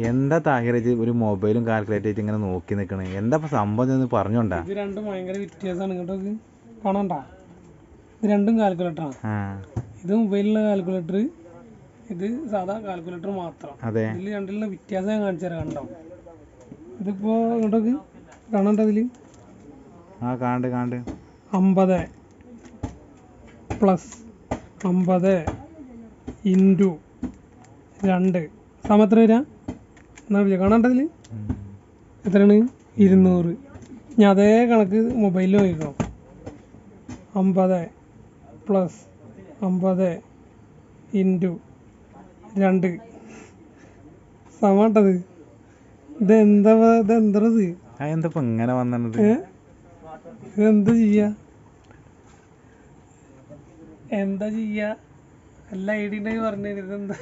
എന്താ താഹിറജ് ഒരു മൊബൈലും കാൽക്കുലേറ്റ് ആയിട്ട് ഇങ്ങനെ നോക്കി നിൽക്കണേ? എന്താ സംഭവം എന്ന് പറഞ്ഞോണ്ടാ? ഇത് രണ്ടും ഭയങ്കര വ്യത്യാസമാണ് കേട്ടോ. കാണണ്ട, ഇത് രണ്ടും കാൽക്കുലേറ്ററാണ്. ഇത് മൊബൈലിലുള്ള കാൽക്കുലേറ്റർ, ഇത് സാധാ കാൽക്കുലേറ്റർ മാത്രം. അതെ, ഇതിൽ രണ്ടിലുള്ള വ്യത്യാസം ഞാൻ കാണിച്ചു തരാം. കണ്ടോ, ഇതിപ്പോ ഇങ്ങോട്ടൊക്കെ കാണണ്ട. ഇതില് കാണ്ട് 50 പ്ലസ് 50 ഇൻറ്റു 2 സമയത്ര വരാ എന്നാ കാണണ്ടതിൽ എത്രയാണ്? 200. ഇനി അതേ കണക്ക് മൊബൈലിൽ നോക്കണം. 50 പ്ലസ് 50 ഇൻറ്റു 2 സമട്ടത്. ഇതെന്താ ഇതെന്തത്? എന്താ ഇങ്ങനെ വന്നത്? ഇതെന്താ ചെയ്യാ? എന്താ ചെയ്യാ? എല്ലാ ഐഡിയ ഉണ്ടെങ്കിൽ പറഞ്ഞു. ഇതെന്താ?